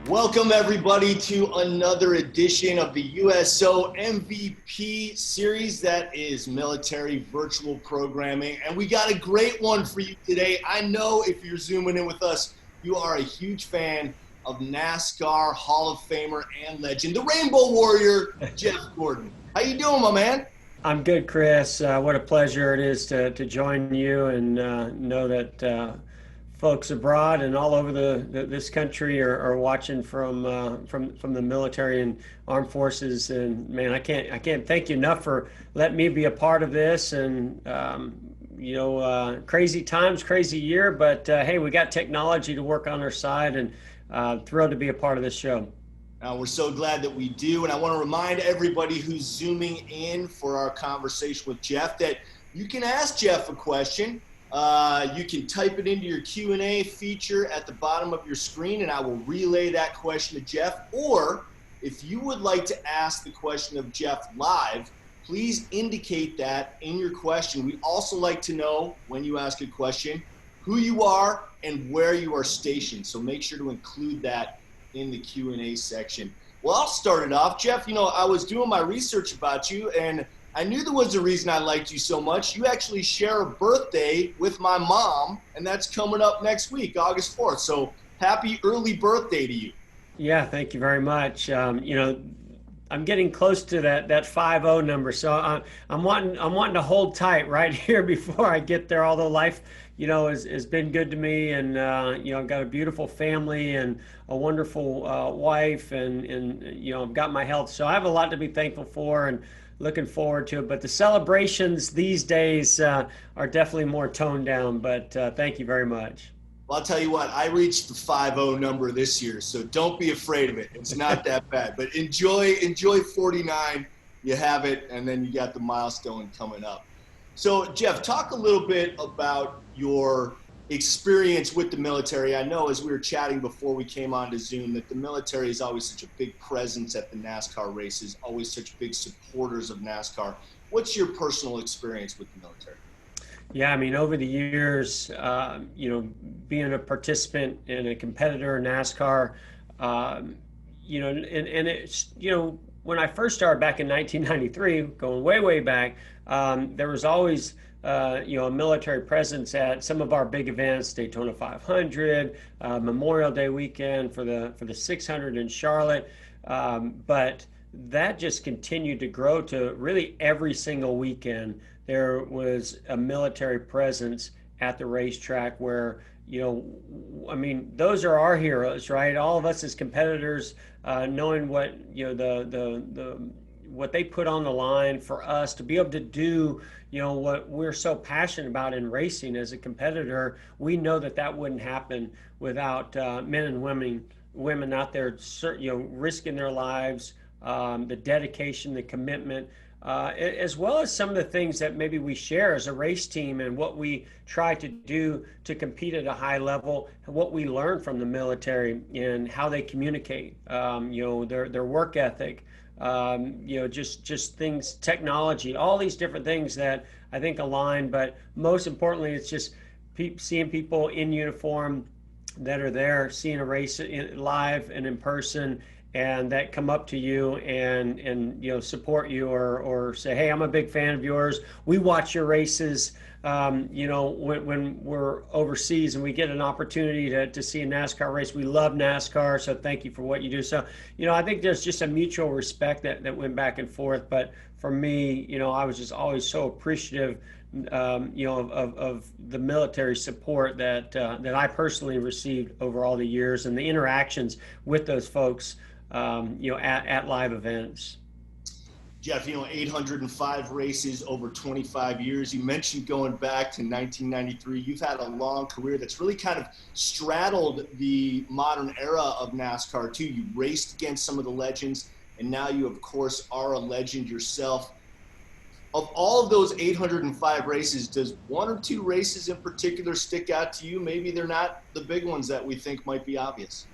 Welcome everybody to another edition of the USO MVP series, that is military virtual programming. And we got a great one for you today. I know if you're zooming in with us, you are a huge fan of NASCAR Hall of Famer and legend, the Rainbow Warrior, Jeff Gordon. How you doing, my man? I'm good, Chris. What a pleasure it is to join you and know that folks abroad and all over this country are watching from the military and armed forces. And man, I can't thank you enough for letting me be a part of this. And crazy times, crazy year, but hey, we got technology to work on our side, and thrilled to be a part of this show. We're so glad that we do. And I want to remind everybody who's zooming in for our conversation with Jeff that you can ask Jeff a question. You can type it into your Q&A feature at the bottom of your screen, and I will relay that question to Jeff. Or if you would like to ask the question of Jeff live, please indicate that in your question. We also like to know, when you ask a question, who you are and where you are stationed. So make sure to include that in the Q&A section. Well, I'll start it off. Jeff, I was doing my research about you, and I knew there was a reason I liked you so much. You actually share a birthday with my mom, and that's coming up next week, August 4th. So happy early birthday to you. Yeah, thank you very much. I'm getting close to that 5-0 number, so I'm wanting to hold tight right here before I get there. Although life, has been good to me, and I've got a beautiful family and a wonderful wife, and I've got my health, so I have a lot to be thankful for and looking forward to it. But the celebrations these days are definitely more toned down. But thank you very much. Well, I'll tell you what, I reached the 5-0 number this year, so don't be afraid of it. It's not that bad. But enjoy 49. You have it, and then you got the milestone coming up. So, Jeff, talk a little bit about your experience with the military. I know as we were chatting before we came on to Zoom that the military is always such a big presence at the NASCAR races, always such big supporters of NASCAR. What's your personal experience with the military? Yeah, I mean, over the years, being a participant and a competitor in NASCAR, and it's, when I first started back in 1993, going way, way back, there was always, a military presence at some of our big events, Daytona 500, Memorial Day weekend for the 600 in Charlotte. But that just continued to grow to really every single weekend. There was a military presence at the racetrack where, those are our heroes, right? All of us as competitors, knowing what, what they put on the line for us to be able to do, what we're so passionate about in racing as a competitor. We know that wouldn't happen without men and women out there, risking their lives, the dedication, the commitment, as well as some of the things that maybe we share as a race team and what we try to do to compete at a high level, and what we learn from the military and how they communicate, their work ethic, just things, technology, all these different things that I think align. But most importantly, it's just seeing people in uniform that are there, seeing a race live and in person, and that come up to you and support you or say, hey, I'm a big fan of yours. We watch your races, when we're overseas and we get an opportunity to see a NASCAR race. We love NASCAR, so thank you for what you do. So, I think there's just a mutual respect that went back and forth. But for me, I was just always so appreciative, of the military support that I personally received over all the years and the interactions with those folks, at live events. Jeff, 805 races over 25 years. You mentioned going back to 1993. You've had a long career that's really kind of straddled the modern era of NASCAR too. You raced against some of the legends, and now you, of course, are a legend yourself. Of all of those 805 races, does one or two races in particular stick out to you? Maybe they're not the big ones that we think might be obvious.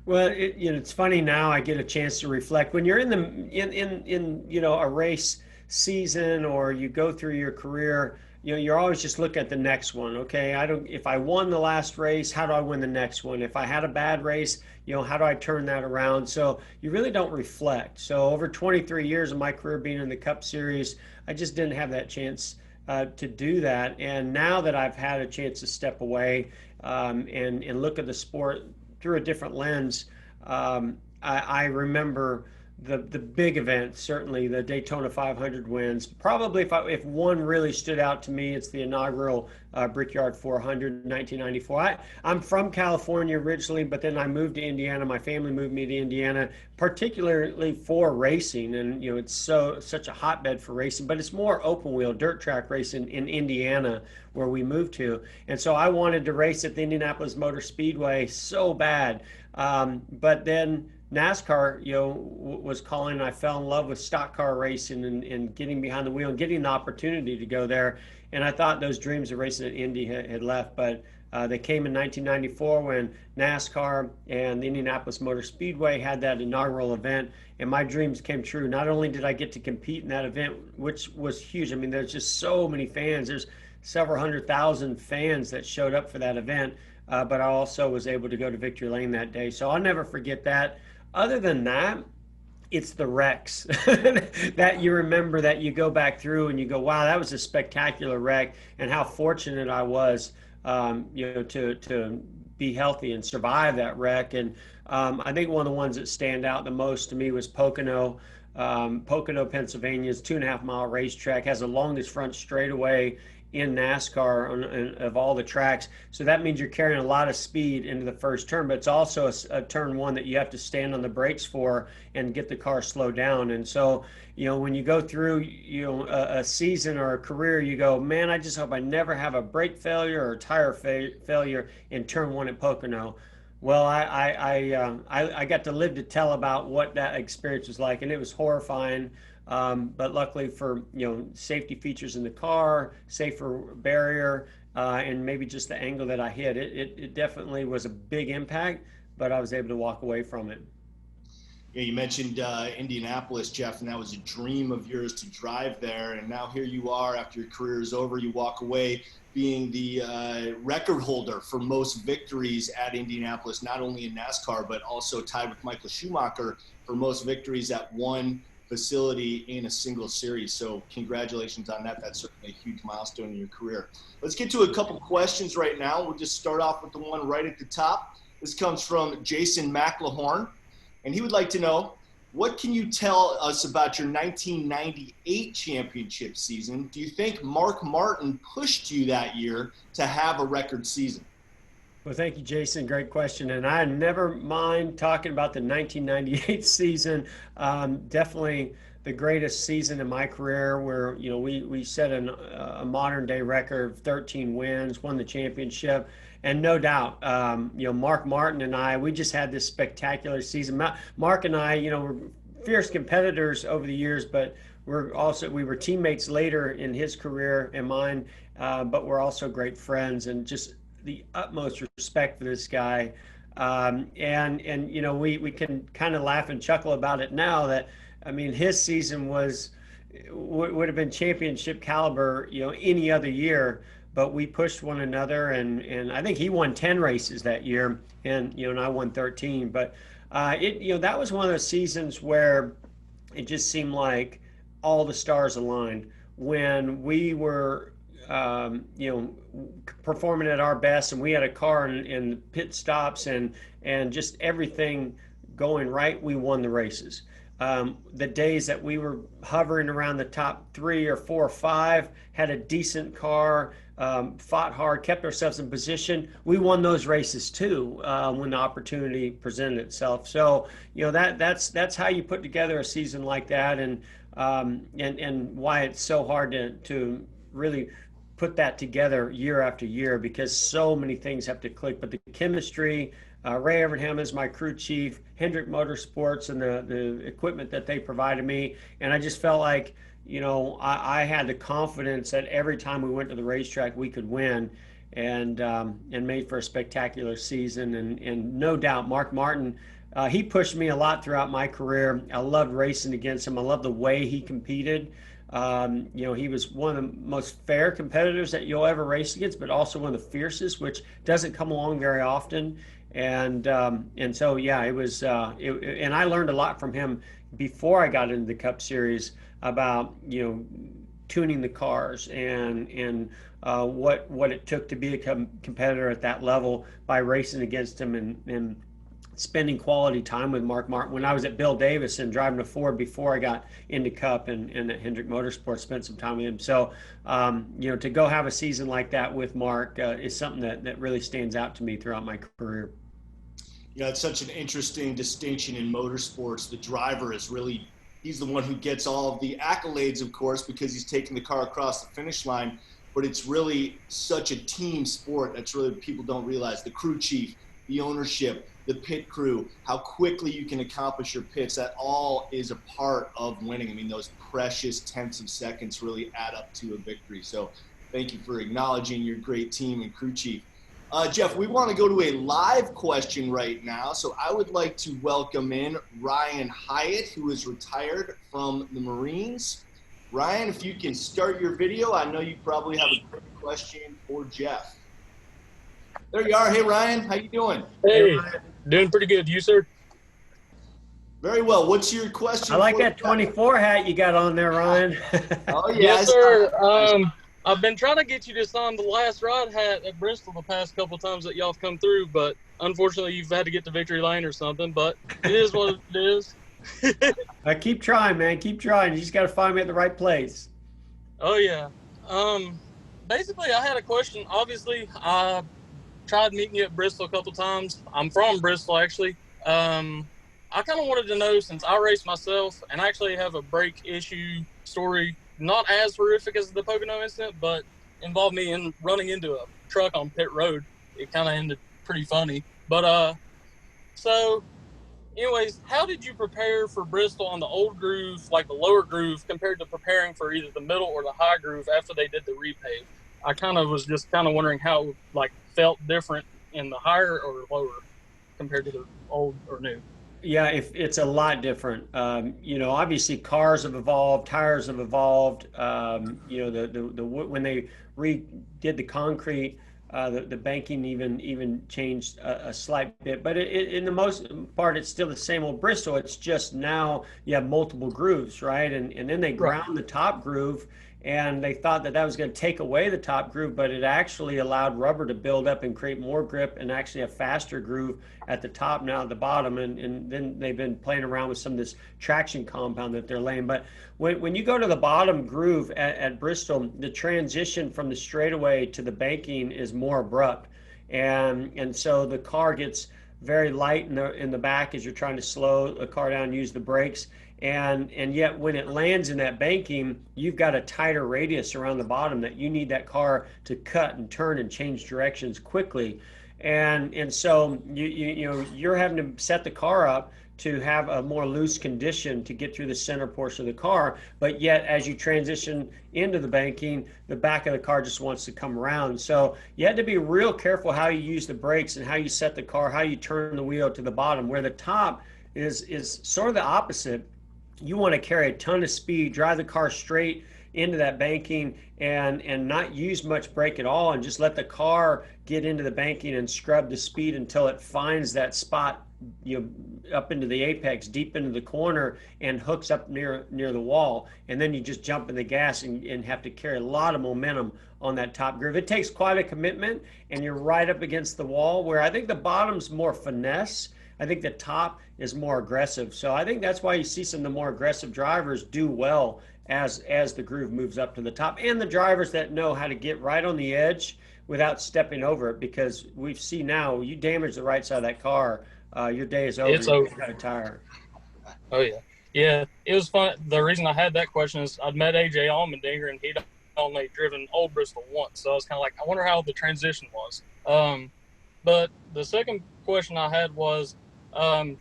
Well, it's funny now. I get a chance to reflect when you're in a race season, or you go through your career. you're always just looking at the next one. Okay, if I won the last race, how do I win the next one? If I had a bad race, how do I turn that around? So you really don't reflect. So over 23 years of my career being in the Cup Series, I just didn't have that chance to do that. And now that I've had a chance to step away and look at the sport through a different lens, I remember the big events, certainly the Daytona 500 wins. Probably if one really stood out to me, it's the inaugural Brickyard 400 in 1994. I'm from California originally, but then I moved to Indiana. My family moved me to Indiana, particularly for racing, and it's such a hotbed for racing. But it's more open wheel dirt track racing in Indiana where we moved to, and so I wanted to race at the Indianapolis Motor Speedway so bad, but then NASCAR, was calling, and I fell in love with stock car racing and getting behind the wheel and getting the opportunity to go there. And I thought those dreams of racing at Indy had left, but they came in 1994 when NASCAR and the Indianapolis Motor Speedway had that inaugural event, and my dreams came true. Not only did I get to compete in that event, which was huge. I mean, there's just so many fans. There's several 100,000 fans that showed up for that event, but I also was able to go to Victory Lane that day. So I'll never forget that. Other than that, it's the wrecks that you remember, that you go back through and you go, wow, that was a spectacular wreck, and how fortunate I was, to be healthy and survive that wreck. And I think one of the ones that stand out the most to me was Pocono. Pocono, Pennsylvania is 2.5-mile racetrack, has the longest front straightaway in NASCAR of all the tracks. So that means you're carrying a lot of speed into the first turn, but it's also a turn one that you have to stand on the brakes for and get the car slowed down. And so, when you go through, a season or a career, you go, man, I just hope I never have a brake failure or tire failure in turn one at Pocono. Well, I got to live to tell about what that experience was like, and it was horrifying. But luckily for safety features in the car, safer barrier, and maybe just the angle that I hit, it definitely was a big impact, but I was able to walk away from it. Yeah, you mentioned Indianapolis, Jeff, and that was a dream of yours to drive there. And now here you are, after your career is over, you walk away being the record holder for most victories at Indianapolis, not only in NASCAR, but also tied with Michael Schumacher for most victories at one facility in a single series. So congratulations on that. That's certainly a huge milestone in your career. Let's get to a couple questions right now. We'll just start off with the one right at the top. This comes from Jason McLahorn, and he would like to know, what can you tell us about your 1998 championship season? Do you think Mark Martin pushed you that year to have a record season? Well, thank you, Jason. Great question. And I never mind talking about the 1998 season. Definitely the greatest season in my career, where, we set a modern day record of 13 wins, won the championship. And no doubt, Mark Martin and I, we just had this spectacular season. Mark and I, were fierce competitors over the years, but we were teammates later in his career and mine, but we're also great friends, and just the utmost respect for this guy. And we can kind of laugh and chuckle about it now, that, I mean, his season would have been championship caliber, any other year, but we pushed one another, and I think he won 10 races that year, and I won 13. But that was one of those seasons where it just seemed like all the stars aligned when we were performing at our best, and we had a car in pit stops and just everything going right. We won the races. The days that we were hovering around the top 3 or 4 or 5, had a decent car, fought hard, kept ourselves in position, we won those races too, when the opportunity presented itself. So that's how you put together a season like that, and why it's so hard to really put that together year after year, because so many things have to click. But the chemistry, Ray Evernham is my crew chief, Hendrick Motorsports, and the equipment that they provided me, and I just felt like I had the confidence that every time we went to the racetrack we could win, and made for a spectacular season. And no doubt Mark Martin, he pushed me a lot throughout my career. I loved racing against him. I loved the way he competed. He was one of the most fair competitors that you'll ever race against, but also one of the fiercest, which doesn't come along very often. And so yeah, it was. And I learned a lot from him before I got into the Cup Series about tuning the cars and what it took to be a competitor at that level by racing against him and spending quality time with Mark Martin. When I was at Bill Davis and driving a Ford before I got into Cup and at Hendrick Motorsports, spent some time with him. So, to go have a season like that with Mark is something that really stands out to me throughout my career. It's such an interesting distinction in motorsports. The driver is really, he's the one who gets all of the accolades, of course, because he's taking the car across the finish line. But it's really such a team sport. That's really what people don't realize. The crew chief, the ownership, the pit crew, how quickly you can accomplish your pits, that all is a part of winning. I mean, those precious tenths of seconds really add up to a victory. So thank you for acknowledging your great team and crew chief. Jeff, we want to go to a live question right now. So I would like to welcome in Ryan Hyatt, who is retired from the Marines. Ryan, if you can start your video, I know you probably have a great question for Jeff. There you are. Hey, Ryan. How you doing? Hey, doing pretty good. You, sir? Very well. What's your question? I like that 24 hat you got on there, Ryan. Oh, yeah. Yes, sir. I've been trying to get you to sign the last ride hat at Bristol the past couple times that y'all have come through, but unfortunately you've had to get to victory lane or something, but it is what it is. Keep trying, man. Keep trying. You just got to find me at the right place. Oh, yeah. Basically, I had a question. Obviously, I tried meeting you at Bristol a couple times. I'm from Bristol, actually. I kind of wanted to know, since I race myself and I actually have a brake issue story, not as horrific as the Pocono incident, but involved me in running into a truck on pit road. It kind of ended pretty funny. But, so anyways, how did you prepare for Bristol on the old groove, like the lower groove, compared to preparing for either the middle or the high groove after they did the repave? I kind of was just kind of wondering how it, felt different in the higher or lower compared to the old or new. Yeah, if it's a lot different. Obviously cars have evolved, tires have evolved. When they redid the concrete, the banking even changed a slight bit. But in the most part, it's still the same old Bristol. It's just now you have multiple grooves, right? And then they ground the top groove. And they thought that was going to take away the top groove, but it actually allowed rubber to build up and create more grip and actually a faster groove at the top now at the bottom. And then they've been playing around with some of this traction compound that they're laying. But when you go to the bottom groove at Bristol, the transition from the straightaway to the banking is more abrupt. And so the car gets very light in the back as you're trying to slow the car down, use the brakes. And yet when it lands in that banking, you've got a tighter radius around the bottom that you need that car to cut and turn and change directions quickly. And so you're having to set the car up to have a more loose condition to get through the center portion of the car. But yet as you transition into the banking, the back of the car just wants to come around. So you had to be real careful how you use the brakes and how you set the car, how you turn the wheel to the bottom, where the top is sort of the opposite. You want to carry a ton of speed, drive the car straight into that banking and not use much brake at all, and just let the car get into the banking and scrub the speed until it finds that spot, up into the apex, deep into the corner, and hooks up near the wall. And then you just jump in the gas and have to carry a lot of momentum on that top groove. It takes quite a commitment, and you're right up against the wall, where I think the bottom's more finesse. I think the top is more aggressive. So I think that's why you see some of the more aggressive drivers do well as the groove moves up to the top, and the drivers that know how to get right on the edge without stepping over it, because we've seen now, you damage the right side of that car, your day is over. It's over. You've got a tire. Oh, yeah. Yeah, it was fun. The reason I had that question is I'd met AJ Allmendinger, and he'd only driven Old Bristol once. So I was kind of like, I wonder how the transition was. But the second question I had was,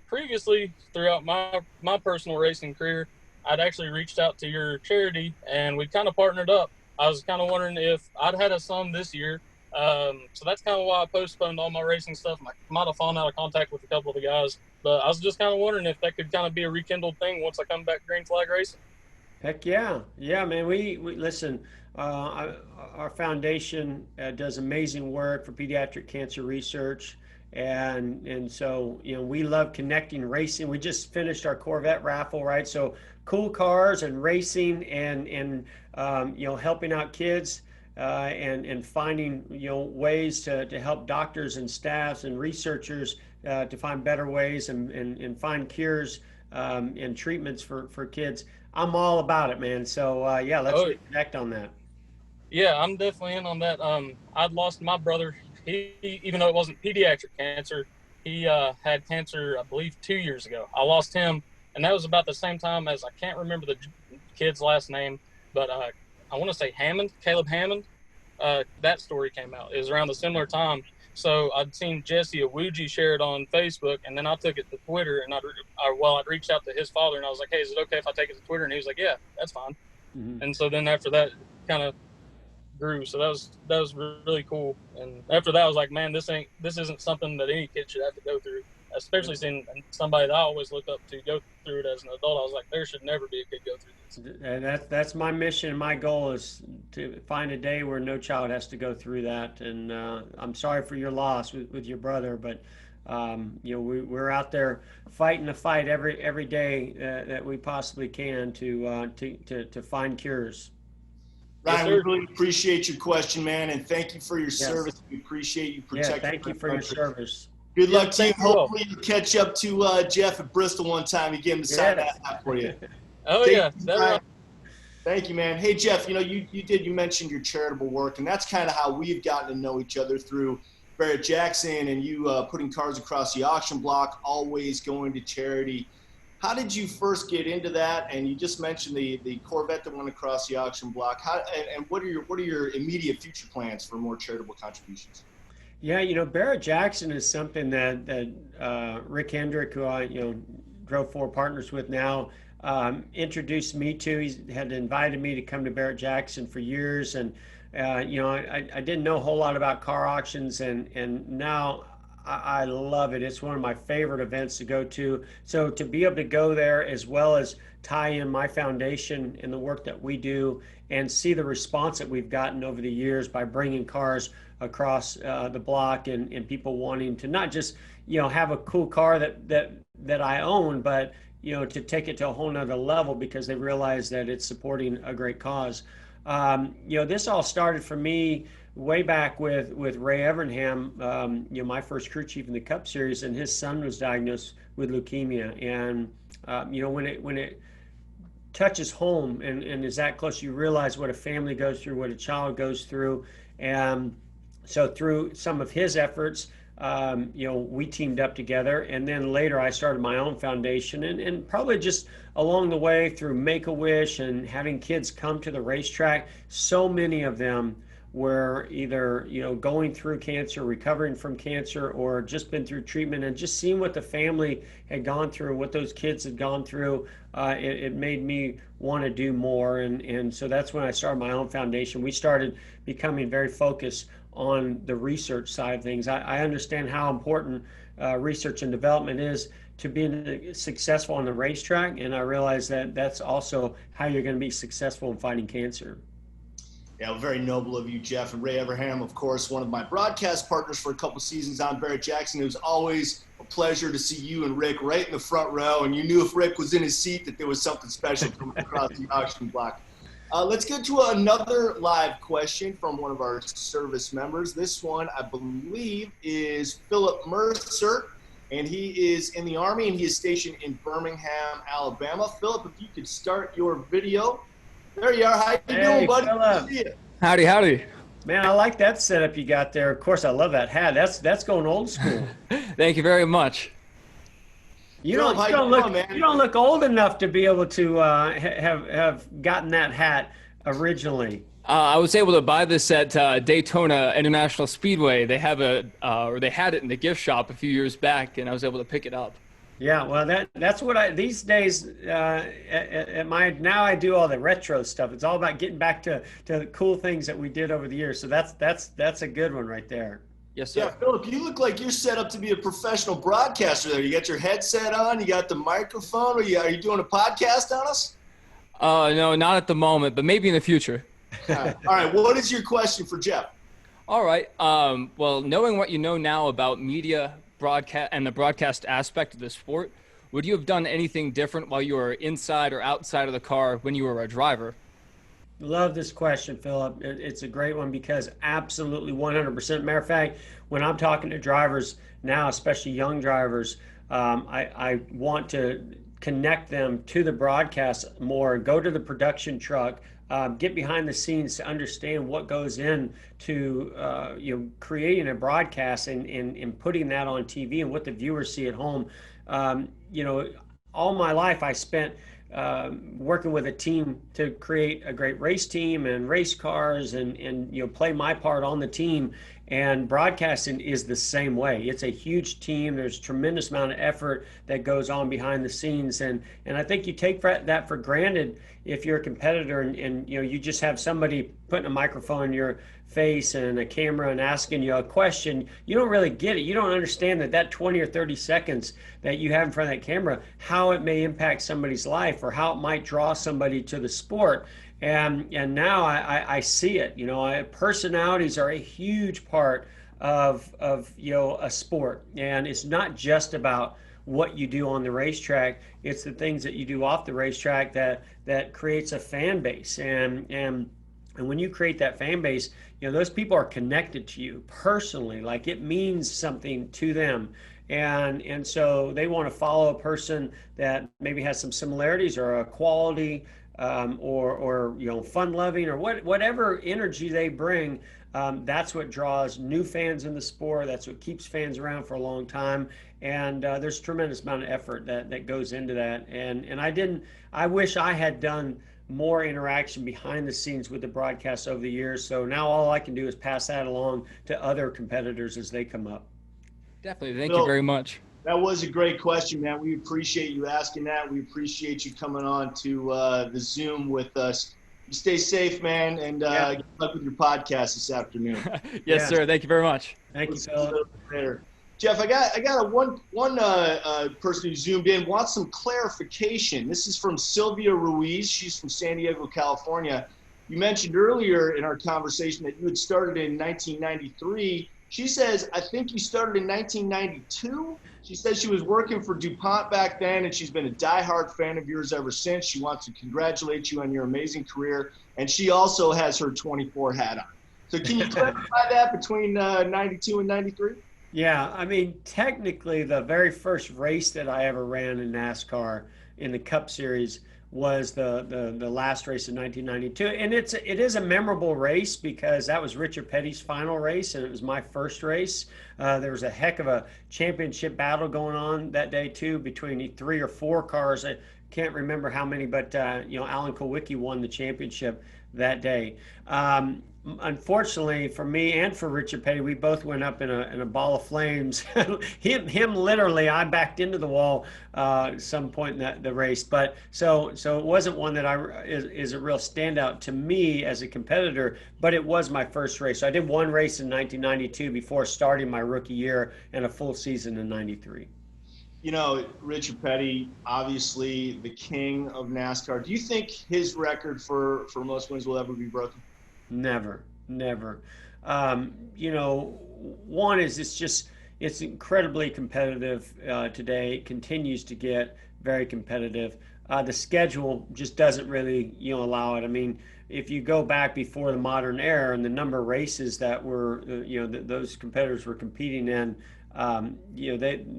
previously throughout my personal racing career, I'd actually reached out to your charity and we kind of partnered up. I was kind of wondering if I'd had a son this year. So that's kind of why I postponed all my racing stuff. I might have fallen out of contact with a couple of the guys, but I was just kind of wondering if that could kind of be a rekindled thing once I come back green flag racing. Heck yeah, yeah, man. We listen. Our foundation does amazing work for pediatric cancer research, and so we love connecting racing. We just finished our Corvette raffle, right? So cool cars and racing and helping out kids. And finding ways to help doctors and staffs and researchers to find better ways and find cures and treatments for kids. I'm all about it, man. So yeah, let's Oh, reconnect on that. yeah, I'm definitely in on that. I'd lost my brother. Even though it wasn't pediatric cancer, he had cancer, I believe, 2 years ago. I lost him, and that was about the same time as, I can't remember the kid's last name, but I want to say Hammond, Caleb Hammond. That story came out. It was around a similar time. So I'd seen Jesse Awuji share it on Facebook, and then I took it to Twitter, and I'd reached out to his father, and I was like, "Hey, is it okay if I take it to Twitter?" And he was like, "Yeah, that's fine." Mm-hmm. And so then after that, kind of grew. So that was really cool. And after that, I was like, "Man, this isn't something that any kid should have to go through." Especially seeing somebody that I always looked up to go through it as an adult, I was like, there should never be a kid go through this. And that's my mission. My goal is to find a day where no child has to go through that. And I'm sorry for your loss with your brother, but we're out there fighting the fight every day that we possibly can to find cures. Ryan, Yes, we really appreciate your question, man, and thank you for your Yes. service. We appreciate you Yeah, protecting. thank you for your service. Good Yeah, luck to you. thank you all. Hopefully, you catch up to Jeff at Bristol one time. You get him to sign Yes. that for you. Oh Thank yeah, you, Ryan. Thank you, man. Hey, Jeff, you mentioned your charitable work, and that's kind of how we've gotten to know each other through Barrett Jackson and you putting cars across the auction block, always going to charity. How did you first get into that? And you just mentioned the Corvette that went across the auction block. And what are your immediate future plans for more charitable contributions? Yeah, Barrett Jackson is something that Rick Hendrick, who I drove 4 partners with now, introduced me to. He had invited me to come to Barrett Jackson for years, and I didn't know a whole lot about car auctions, and now I love it. It's one of my favorite events to go to. So to be able to go there, as well as tie in my foundation and the work that we do, and see the response that we've gotten over the years by bringing cars across the block, and people wanting to not just have a cool car that I own, but to take it to a whole nother level because they realize that it's supporting a great cause. This all started for me way back with Ray Evernham, my first crew chief in the Cup Series, and his son was diagnosed with leukemia. And when it touches home and is that close, you realize what a family goes through, what a child goes through. And so through some of his efforts, we teamed up together, and then later I started my own foundation, and probably just along the way through Make-A-Wish and having kids come to the racetrack, so many of them were either going through cancer, recovering from cancer, or just been through treatment, and just seeing what the family had gone through, what those kids had gone through, it made me want to do more, and so that's when I started my own foundation. We started becoming very focused on the research side of things. I understand how important research and development is to being successful on the racetrack, and I realize that that's also how you're going to be successful in fighting cancer. Yeah, very noble of you, Jeff. And Ray Everham, of course, one of my broadcast partners for a couple seasons on Barrett Jackson. It was always a pleasure to see you and Rick right in the front row, and you knew if Rick was in his seat that there was something special coming across the auction block. Let's get to another live question from one of our service members. This one, I believe, is Philip Mercer, and he is in the Army, and he is stationed in Birmingham, Alabama. Philip, if you could start your video. There you are. How you doing, buddy? Philip. Good to see you. Howdy. Man, I like that setup you got there. Of course, I love that hat. That's going old school. Thank you very much. You Philip, how you don't doing, look man? you don't look old enough to be able to have gotten that hat originally. I was able to buy this at Daytona International Speedway. They have they had it in the gift shop a few years back, and I was able to pick it up. Yeah, well, that's what these days now I do all the retro stuff. It's all about getting back to the cool things that we did over the years. So that's a good one right there. Yes, sir. Yeah, Philip, you look like you're set up to be a professional broadcaster there. You got your headset on, you got the microphone. Are you doing a podcast on us? No, not at the moment, but maybe in the future. All right. What is your question for Jeff? All right. Well, knowing what you know now about media broadcast and the broadcast aspect of the sport, would you have done anything different while you were inside or outside of the car when you were a driver? Love this question, Philip. It's a great one because absolutely 100%. Matter of fact, when I'm talking to drivers now, especially young drivers, I want to connect them to the broadcast more, go to the production truck, get behind the scenes to understand what goes into creating a broadcast and putting that on TV and what the viewers see at home. You know, all my life I spent working with a team to create a great race team and race cars and play my part on the team. And broadcasting is the same way. It's a huge team. There's a tremendous amount of effort that goes on behind the scenes. And I think you take that for granted if you're a competitor and you just have somebody putting a microphone in your face and a camera and asking you a question. You don't really get it. You don't understand that 20 or 30 seconds that you have in front of that camera, how it may impact somebody's life or how it might draw somebody to the sport. And now I see it. Personalities are a huge part of a sport, and it's not just about what you do on the racetrack. It's the things that you do off the racetrack that creates a fan base. And when you create that fan base, those people are connected to you personally. Like, it means something to them. And so they want to follow a person that maybe has some similarities or a quality, or fun loving or whatever energy they bring. That's what draws new fans in the sport. That's what keeps fans around for a long time. And there's a tremendous amount of effort that goes into that. And I wish I had done more interaction behind the scenes with the broadcast over the years. So now all I can do is pass that along to other competitors as they come up. Definitely. Thank you very much. That was a great question, man. We appreciate you asking that. We appreciate you coming on to the Zoom with us. You stay safe, man, and good luck with your podcast this afternoon. Yes, sir. Thank you very much. Thank you, Phil. Jeff, I got one person who Zoomed in wants some clarification. This is from Sylvia Ruiz. She's from San Diego, California. You mentioned earlier in our conversation that you had started in 1993. She says, I think you started in 1992. She says she was working for DuPont back then, and she's been a diehard fan of yours ever since. She wants to congratulate you on your amazing career, and she also has her 24 hat on. So can you clarify that between 92 and 93? Yeah, I mean, technically, the very first race that I ever ran in NASCAR in the Cup Series was the last race in 1992, and it is a memorable race because that was Richard Petty's final race, and it was my first race. There was a heck of a championship battle going on that day too between 3 or 4 cars. I can't remember how many, but Alan Kulwicki won the championship that day. Unfortunately for me and for Richard Petty, we both went up in a ball of flames. him literally, I backed into the wall at some point in the race. But so it wasn't one that is a real standout to me as a competitor. But it was my first race. So I did one race in 1992 before starting my rookie year and a full season in '93. Richard Petty, obviously the king of NASCAR. Do you think his record for most wins will ever be broken? Never. One is it's incredibly competitive today. It continues to get very competitive. The schedule just doesn't really allow it. I mean, if you go back before the modern era and the number of races that were those competitors were competing in,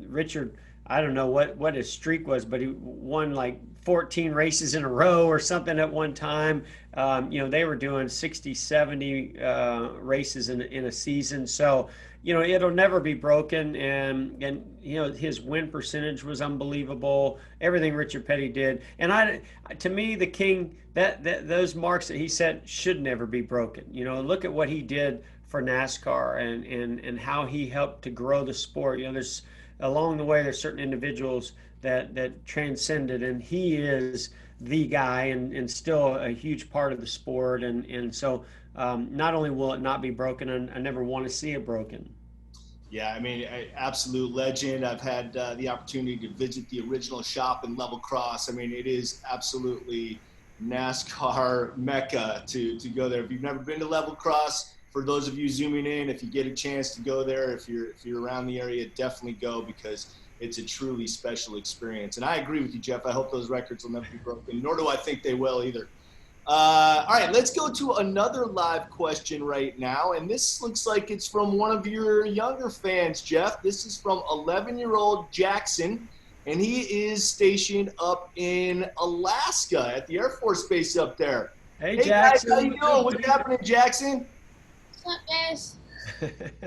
Richard, I don't know what his streak was, but he won like 14 races in a row or something at one time. They were doing 60, 70 races in a season. So, it'll never be broken. And his win percentage was unbelievable. Everything Richard Petty did. And to me, the king, that those marks that he set should never be broken. Look at what he did for NASCAR and how he helped to grow the sport. Along the way, there's certain individuals that transcended, and he is the guy and still a huge part of the sport. And so not only will it not be broken, I never want to see it broken. Yeah, I mean, absolute legend. I've had the opportunity to visit the original shop in Level Cross. I mean, it is absolutely NASCAR mecca to go there. If you've never been to level cross, for those of you zooming in, if you get a chance to go there, if you're around the area, definitely go, because it's a truly special experience. And I agree with you, Jeff. I hope those records will never be broken, nor do I think they will either. All right, let's go to another live question right now. And this looks like it's from one of your younger fans, Jeff. This is from 11-year-old Jackson, and he is stationed up in Alaska at the Air Force Base up there. Hey, Guys, Jackson. how you doing? What's happening, Jackson? What's up, guys?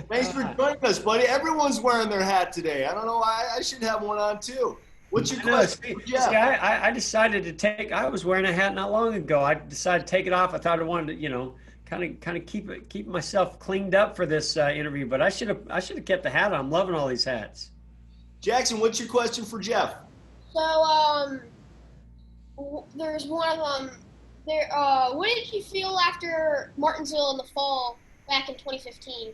Thanks for joining us, buddy. Everyone's wearing their hat today. I don't know why I should have one on too. What's your question? See, I decided to take. I was wearing a hat not long ago. I decided to take it off. I thought I wanted to, kind of keep myself cleaned up for this interview. But I should have kept the hat on. I'm loving all these hats. Jackson, what's your question for Jeff? So, there's one of them. What did you feel after Martinsville in the fall back in 2015?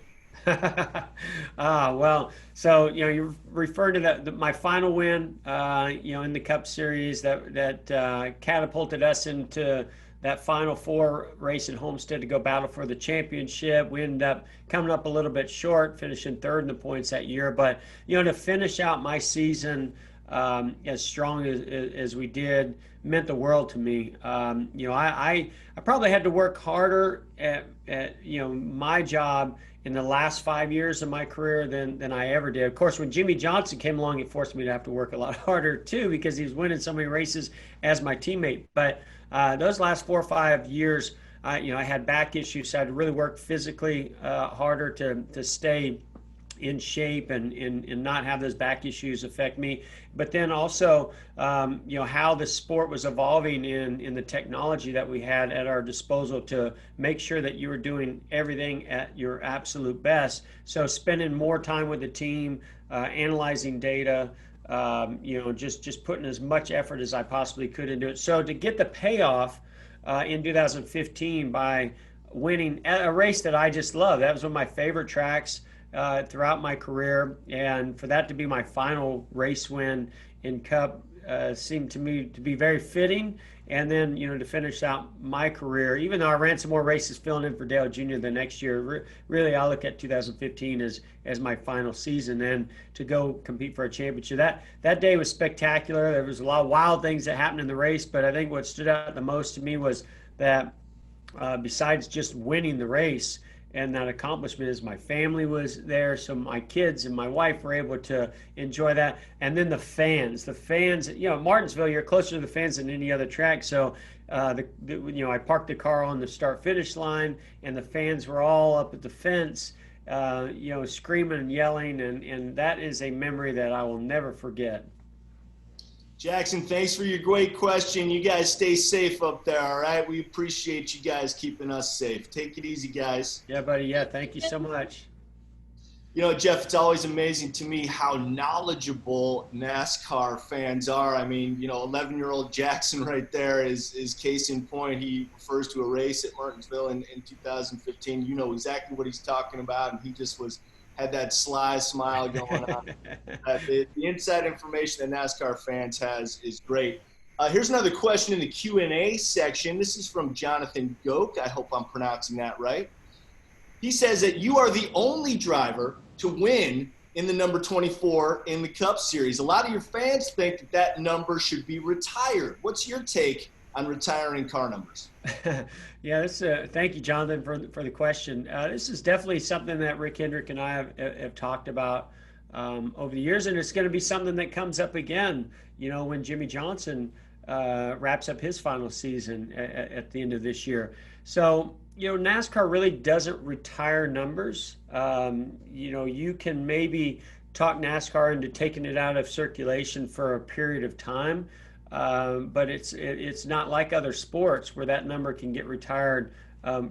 Well, so you referred to my final win, in the Cup Series that catapulted us into that Final Four race at Homestead to go battle for the championship. We ended up coming up a little bit short, finishing third in the points that year. But to finish out my season as strong as we did meant the world to me. I probably had to work harder at my job in the last 5 years of my career than I ever did. Of course, when Jimmy Johnson came along, it forced me to have to work a lot harder too, because he was winning so many races as my teammate. But those last 4 or 5 years, I had back issues, so I had to really work physically harder to stay in shape and not have those back issues affect me. But then also, how the sport was evolving in the technology that we had at our disposal to make sure that you were doing everything at your absolute best. So spending more time with the team, analyzing data, just putting as much effort as I possibly could into it. So to get the payoff in 2015 by winning a race that I just love, that was one of my favorite tracks throughout my career, and for that to be my final race win in Cup seemed to me to be very fitting. And then to finish out my career, even though I ran some more races filling in for Dale Jr. the next year, really I look at 2015 as my final season, and to go compete for a championship. That day was spectacular. There was a lot of wild things that happened in the race, but I think what stood out the most to me was that besides just winning the race, and that accomplishment is my family was there, so my kids and my wife were able to enjoy that. And then the fans, Martinsville, you're closer to the fans than any other track. So, I parked the car on the start-finish line, and the fans were all up at the fence, screaming and yelling, and that is a memory that I will never forget. Jackson, thanks for your great question. You guys stay safe up there, all right? We appreciate you guys keeping us safe. Take it easy, guys. Yeah, buddy. Yeah, thank you so much. Jeff, it's always amazing to me how knowledgeable NASCAR fans are. I mean, 11-year-old Jackson right there is case in point. He refers to a race at Martinsville in 2015. You know exactly what he's talking about, and he just had that sly smile going on. The inside information that NASCAR fans has is great. Here's another question in the Q&A section. This is from Jonathan Goke. I hope I'm pronouncing that right. He says that you are the only driver to win in the number 24 in the Cup Series. A lot of your fans think that number should be retired. What's your take on retiring car numbers? Yeah, thank you, Jonathan, for the question. This is definitely something that Rick Hendrick and I have talked about over the years, and it's going to be something that comes up again, when Jimmy Johnson wraps up his final season at the end of this year. So, NASCAR really doesn't retire numbers. You can maybe talk NASCAR into taking it out of circulation for a period of time. But it's not like other sports where that number can get retired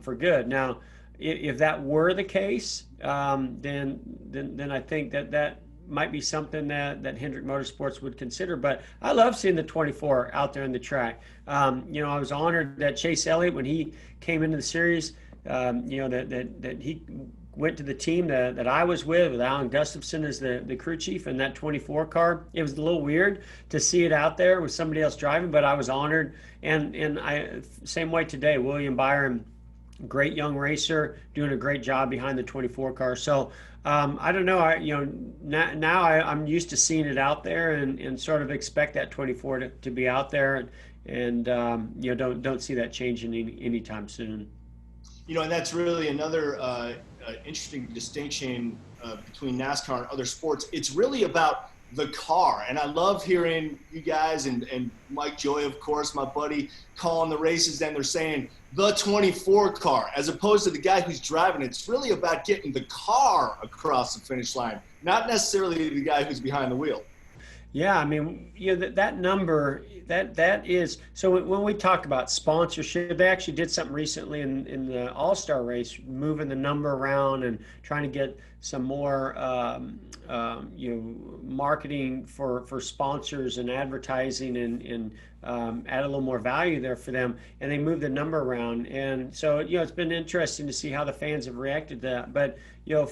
for good. Now, if that were the case, then I think that might be something that Hendrick Motorsports would consider. But I love seeing the 24 out there in the track. I was honored that Chase Elliott, when he came into the series, that he went to the team that I was with Alan Gustafson as the crew chief in that 24 car. It was a little weird to see it out there with somebody else driving, but I was honored. And I same way today, William Byron, great young racer, doing a great job behind the 24 car. So I don't know. Now I'm used to seeing it out there and sort of expect that 24 to be out there, and don't see that changing anytime soon. And that's really another interesting distinction between NASCAR and other sports. It's really about the car. And I love hearing you guys and Mike Joy, of course, my buddy, calling the races, and they're saying the 24 car, as opposed to the guy who's driving. It's really about getting the car across the finish line, not necessarily the guy who's behind the wheel. Yeah, I mean, that number, that is, so when we talk about sponsorship, they actually did something recently in the All-Star race, moving the number around and trying to get some more, marketing for sponsors and advertising and add a little more value there for them. And they moved the number around. And so, it's been interesting to see how the fans have reacted to that. But,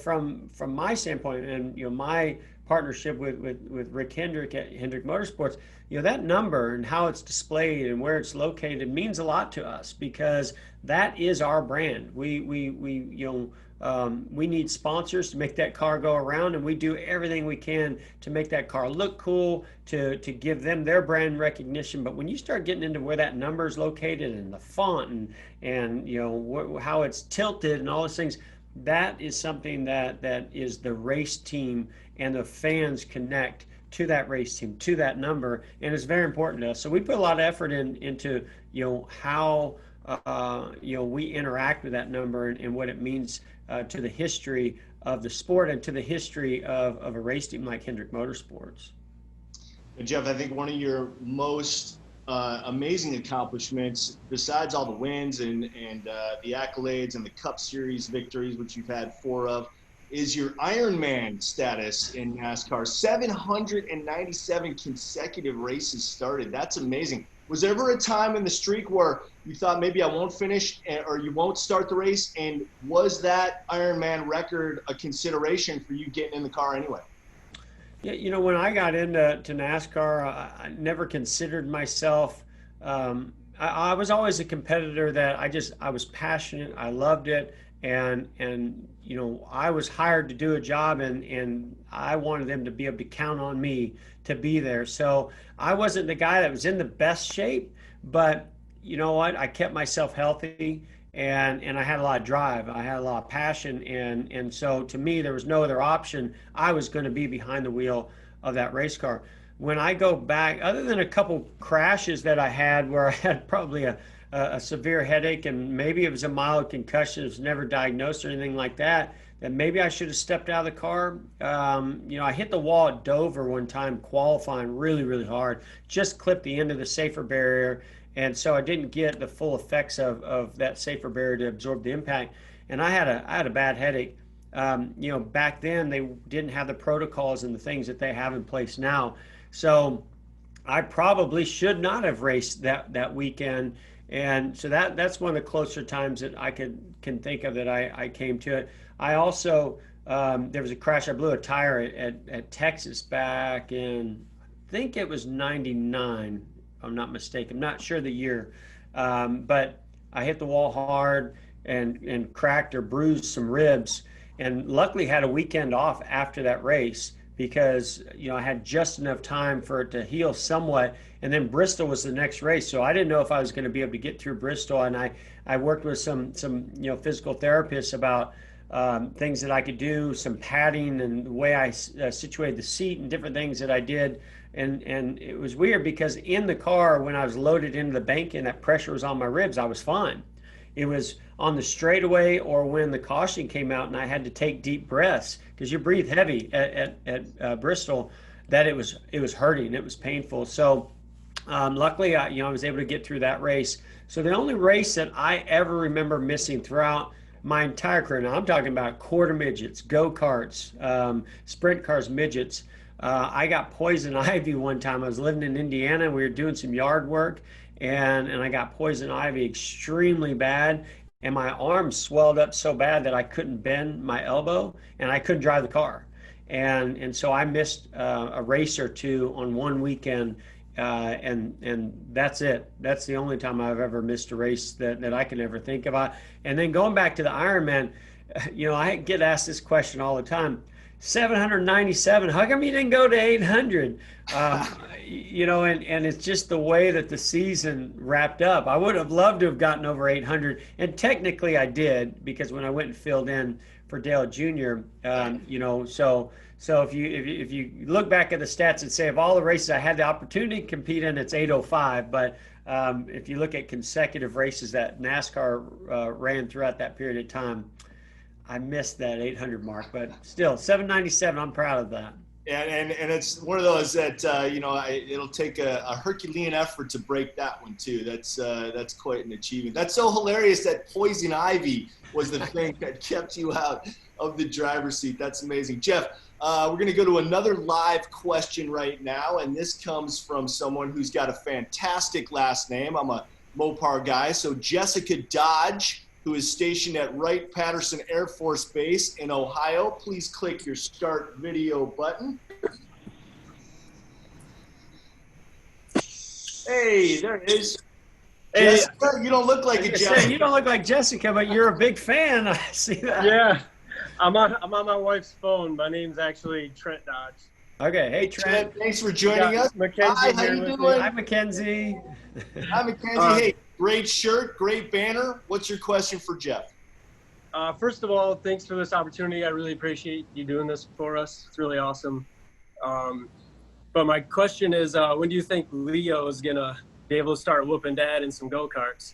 from my standpoint and, my partnership with Rick Hendrick at Hendrick Motorsports, that number and how it's displayed and where it's located means a lot to us, because that is our brand. We need sponsors to make that car go around, and we do everything we can to make that car look cool, to give them their brand recognition. But when you start getting into where that number is located and the font and how it's tilted and all those things, that is something that is the race team and the fans connect to that race team, to that number, and it's very important to us. So we put a lot of effort into how we interact with that number and what it means to the history of the sport and to the history of a race team like Hendrick Motorsports. Jeff, I think one of your most amazing accomplishments, besides all the wins and the accolades and the Cup Series victories, which you've had 4 of, is your Ironman status in NASCAR. 797 consecutive races started. That's amazing. Was there ever a time in the streak where you thought maybe I won't finish or you won't start the race? And was that Ironman record a consideration for you getting in the car anyway? Yeah, when I got into NASCAR, I never considered myself. I was always a competitor that I was passionate. I loved it. And I was hired to do a job, and I wanted them to be able to count on me to be there. So I wasn't the guy that was in the best shape, but you know what? I kept myself healthy, and I had a lot of drive. I had a lot of passion, and so to me, there was no other option. I was going to be behind the wheel of that race car. When I go back, other than a couple crashes that I had where I had probably a severe headache and maybe it was a mild concussion, it was never diagnosed or anything like that, that maybe I should have stepped out of the car. I hit the wall at Dover one time qualifying really, really hard, just clipped the end of the safer barrier. And so I didn't get the full effects of that safer barrier to absorb the impact. And I had a bad headache. Back then they didn't have the protocols and the things that they have in place now. So I probably should not have raced that weekend. And so that's one of the closer times that I can think of that I came to it. I also, there was a crash. I blew a tire at Texas back in, I think it was 99, if I'm not mistaken. I'm not sure the year. But I hit the wall hard and cracked or bruised some ribs, and luckily had a weekend off after that race because I had just enough time for it to heal somewhat. And then Bristol was the next race, so I didn't know if I was going to be able to get through Bristol. And I worked with some physical therapists about things that I could do, some padding and the way I situated the seat and different things that I did. And it was weird because in the car when I was loaded into the bank and that pressure was on my ribs, I was fine. It was on the straightaway or when the caution came out and I had to take deep breaths because you breathe heavy at Bristol, that it was hurting, it was painful. So luckily, I was able to get through that race. So the only race that I ever remember missing throughout my entire career, now I'm talking about quarter midgets, go-karts, sprint cars, midgets. I got poison ivy one time. I was living in Indiana. We were doing some yard work, and I got poison ivy extremely bad. and my arm swelled up so bad that I couldn't bend my elbow and I couldn't drive the car. And so I missed a race or two on one weekend, and that's it. That's the only time I've ever missed a race that I can ever think about. And then going back to the Ironman, I get asked this question all the time. 797. How come you didn't go to 800? And it's just the way that the season wrapped up. I would have loved to have gotten over 800, and technically I did, because when I went and filled in for Dale Jr., so if you look back at the stats and say of all the races I had the opportunity to compete in, it's 805. But if you look at consecutive races that NASCAR ran throughout that period of time, I missed that 800 mark, but still 797. I'm proud of that. And it's one of those that it'll take a Herculean effort to break that one too. That's quite an achievement. That's so hilarious that poison ivy was the thing that kept you out of the driver's seat. That's amazing, Jeff. We're going to go to another live question right now, and this comes from someone who's got a fantastic last name. I'm a Mopar guy, so Jessica Dodge, who is stationed at Wright-Patterson Air Force Base in Ohio. Please click your start video button. Hey, there it is. Hey, Jessica, you don't look like a Jessica. You don't look like Jessica, but you're a big fan. I see that. Yeah, I'm on my wife's phone. My name's actually Trent Dodge. Okay, hey Trent. Thanks for joining us. Mackenzie, hi, how you doing? Hi, Mackenzie. Hi, Mackenzie. Hey, great shirt, great banner. What's your question for Jeff? First of all, thanks for this opportunity. I really appreciate you doing this for us. It's really awesome. But my question is, when do you think Leo is gonna be able to start whooping Dad in some go-karts?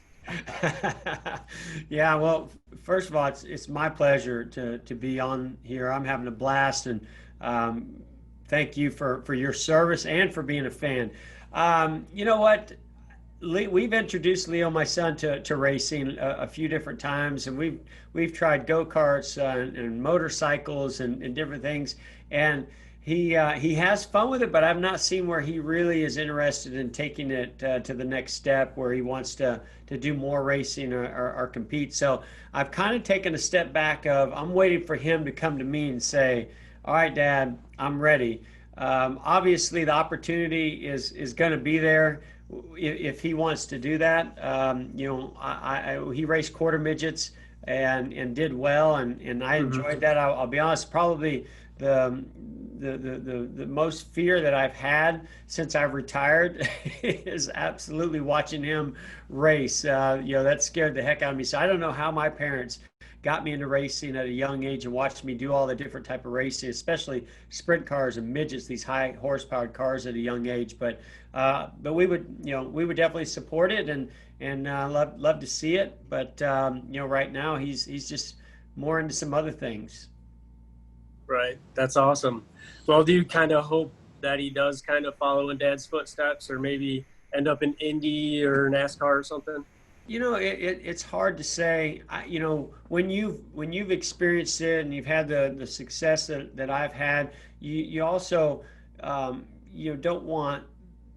Yeah, well, first of all, it's my pleasure to be on here. I'm having a blast, and thank you for your service and for being a fan. You know what? We've introduced Leo, my son, to racing a few different times, and we've tried go-karts and motorcycles and different things, and he has fun with it, but I've not seen where he really is interested in taking it to the next step, where he wants to do more racing or compete. So I've kind of taken a step back of, I'm waiting for him to come to me and say, all right, Dad, I'm ready. Obviously, the opportunity is going to be there if he wants to do that. He raced quarter midgets and did well, and I enjoyed that. I'll be honest, probably the most fear that I've had since I've retired is absolutely watching him race. That scared the heck out of me. So I don't know how my parents got me into racing at a young age and watched me do all the different type of racing, especially sprint cars and midgets, these high horsepower cars at a young age. But we would definitely support it and love to see it. But right now he's just more into some other things. Right. That's awesome. Well, do you kind of hope that he does kind of follow in Dad's footsteps, or maybe end up in Indy or NASCAR or something? It's hard to say. When you've experienced it and you've had the success that I've had, you also don't want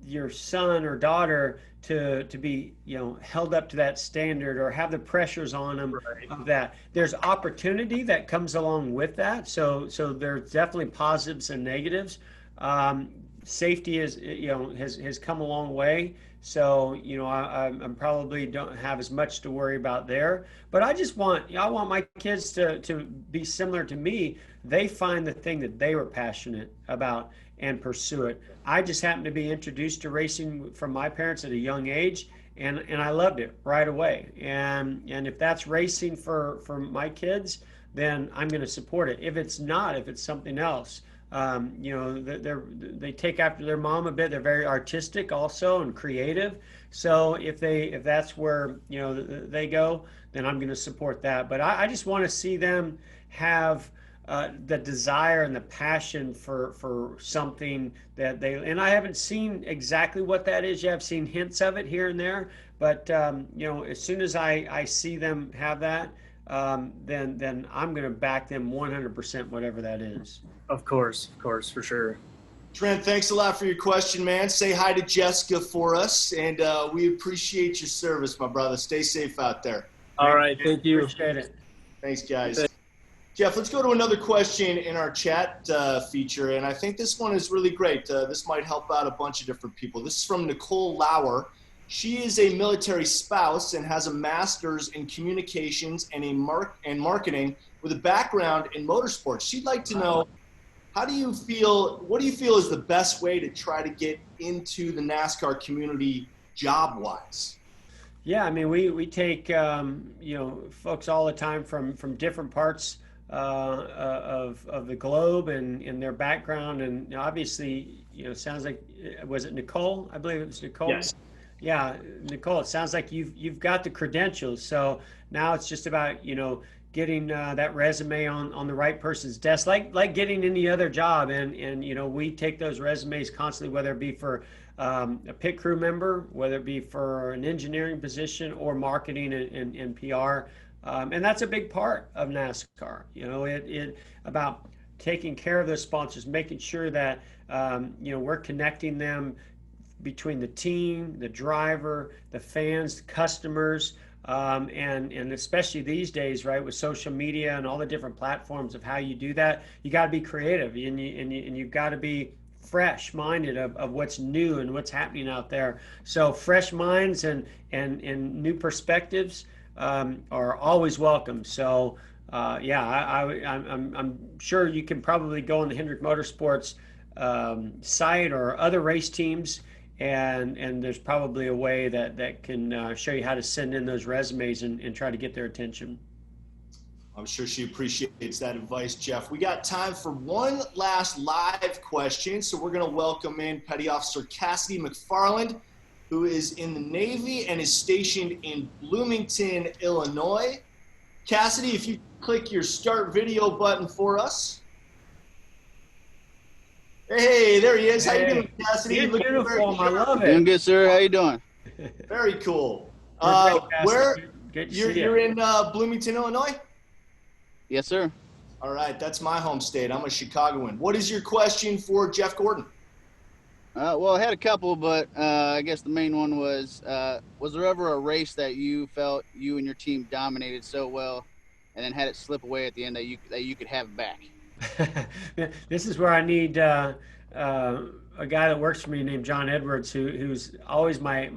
your son or daughter to be held up to that standard or have the pressures on them of that. There's opportunity that comes along with that. So there's definitely positives and negatives. Safety has come a long way. So I'm probably don't have as much to worry about there. But I want my kids to be similar to me. They find the thing that they were passionate about and pursue it. I just happened to be introduced to racing from my parents at a young age, and I loved it right away. And if that's racing for my kids, then I'm going to support it. If it's not, if it's something else, they take after their mom a bit. They're very artistic also and creative. So if that's where they go, then I'm going to support that. But I just want to see them have the desire and the passion for something that and I haven't seen exactly what that is yet. I've seen hints of it here and there, but as soon as I see them have that, then I'm going to back them 100%, whatever that is. Of course, for sure. Trent, thanks a lot for your question, man. Say hi to Jessica for us, and we appreciate your service, my brother. Stay safe out there. All right, thank you. Appreciate it. Thanks, guys. Jeff, let's go to another question in our chat feature, and I think this one is really great. This might help out a bunch of different people. This is from Nicole Lauer. She is a military spouse and has a master's in communications and marketing with a background in motorsports. She'd like to know, what do you feel is the best way to try to get into the NASCAR community job-wise? Yeah, I mean, we take folks all the time from different parts of the globe and their background, and obviously, sounds like, was it Nicole? I believe it was Nicole. Yes. Yeah, Nicole. It sounds like you've got the credentials. So now it's just about getting that resume on the right person's desk, like getting any other job, and we take those resumes constantly, whether it be for a pit crew member, whether it be for an engineering position or marketing and PR. And that's a big part of NASCAR. It about taking care of those sponsors, making sure that we're connecting them between the team, the driver, the fans, the customers, and especially these days, right, with social media and all the different platforms of how you do that. You got to be creative, and you've got to be fresh-minded of what's new and what's happening out there. So fresh minds and new perspectives are always welcome. So I'm sure you can probably go on the Hendrick Motorsports site or other race teams, and there's probably a way that can show you how to send in those resumes and try to get their attention. I'm sure she appreciates that advice, Jeff. We got time for one last live question, so we're going to welcome in Petty Officer Cassidy McFarland, who is in the Navy and is stationed in Bloomington, Illinois. Cassidy, if you click your start video button for us. Hey, there he is. How you doing, Cassidy? Good uniform. I love it. Doing good, sir. How you doing? Very cool. Great, You're in Bloomington, Illinois? Yes, sir. All right, that's my home state. I'm a Chicagoan. What is your question for Jeff Gordon? Well, I had a couple, but I guess the main one was there ever a race that you felt you and your team dominated so well and then had it slip away at the end that you could have back? This is where I need a guy that works for me named John Edwards, who's always my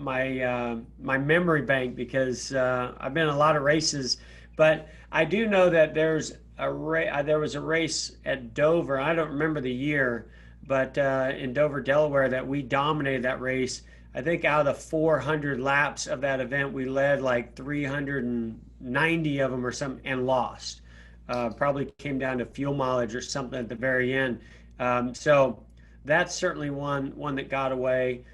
memory bank, because I've been in a lot of races. But I do know that there was a race at Dover. I don't remember the year, but in Dover, Delaware, that we dominated that race. I think out of the 400 laps of that event, we led like 390 of them or something and lost. Probably came down to fuel mileage or something at the very end. So that's certainly one that got away.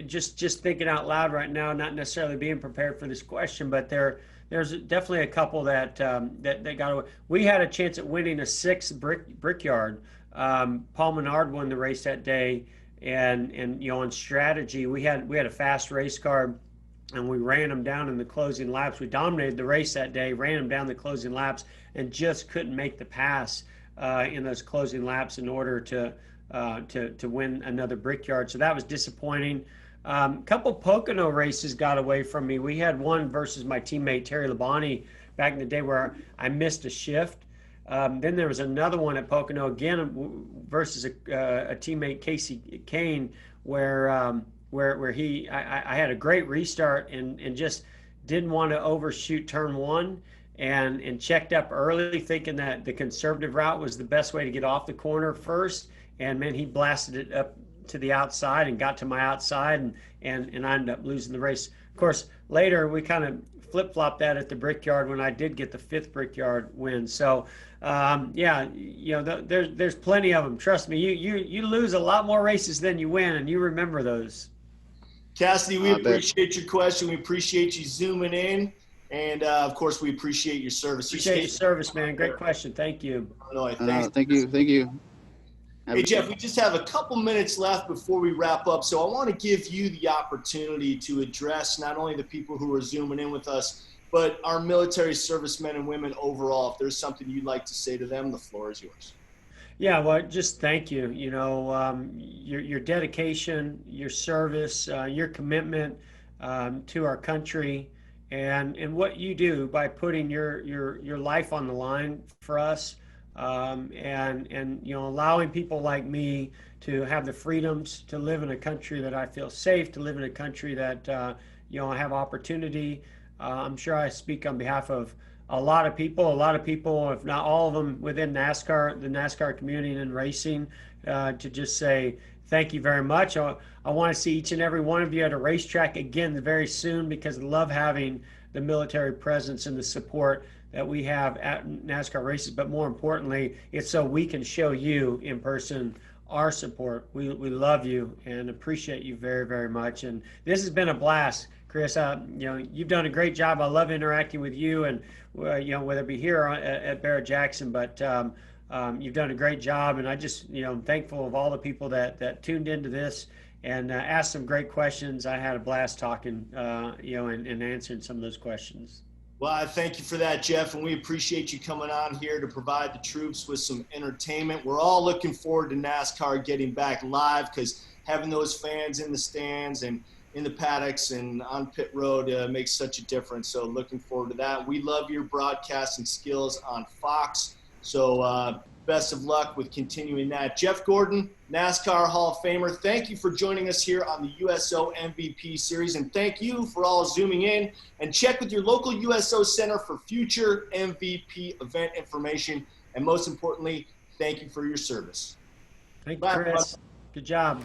Just thinking out loud right now, not necessarily being prepared for this question, but there's definitely a couple that got away. We had a chance at winning a 6th Brickyard. Paul Menard won the race that day, and on strategy, we had a fast race car, and we ran them down in the closing laps. We dominated the race that day, ran them down the closing laps, and just couldn't make the pass in those closing laps in order to win another Brickyard. So that was disappointing. Couple Pocono races got away from me. We had one versus my teammate Terry Labonte back in the day where I missed a shift. Then there was another one at Pocono again versus a teammate, Casey Kane, where I had a great restart and just didn't want to overshoot turn one and checked up early thinking that the conservative route was the best way to get off the corner first. And man, he blasted it up to the outside and got to my outside and I ended up losing the race. Of course, later we kind of flip-flopped that at the Brickyard when I did get the 5th Brickyard win. So there's plenty of them. Trust me, you lose a lot more races than you win, and you remember those. Cassidy, we appreciate your question. We appreciate you zooming in. And, of course, we appreciate your service. Appreciate your service, man. Great question. Thank you. Thank you. Hey, Jeff, we just have a couple minutes left before we wrap up. So I want to give you the opportunity to address not only the people who are zooming in with us, but our military servicemen and women overall. If there's something you'd like to say to them, the floor is yours. Yeah, well, just thank you. Your dedication, your service, your commitment to our country and what you do by putting your life on the line for us, and allowing people like me to have the freedoms to live in a country that I feel safe, to live in a country that I have opportunity. I'm sure I speak on behalf of a lot of people, if not all of them, within NASCAR, the NASCAR community and racing, to just say thank you very much. I want to see each and every one of you at a racetrack again very soon, because I love having the military presence and the support that we have at NASCAR races. But more importantly, it's so we can show you in person our support. We love you and appreciate you very, very much. And this has been a blast, Chris. You've done a great job. I love interacting with you, and whether it be here or at Barrett Jackson, but you've done a great job. And I just, I'm thankful of all the people that tuned into this and asked some great questions. I had a blast talking, and answering some of those questions. Well, I thank you for that, Jeff, and we appreciate you coming on here to provide the troops with some entertainment. We're all looking forward to NASCAR getting back live, because having those fans in the stands and in the paddocks and on pit road makes such a difference. So looking forward to that. We love your broadcasting skills on Fox. So best of luck with continuing that. Jeff Gordon, NASCAR Hall of Famer, thank you for joining us here on the USO MVP Series, and thank you for all zooming in. And check with your local USO Center for future MVP event information. And most importantly, thank you for your service. Thank you, Chris. Good job.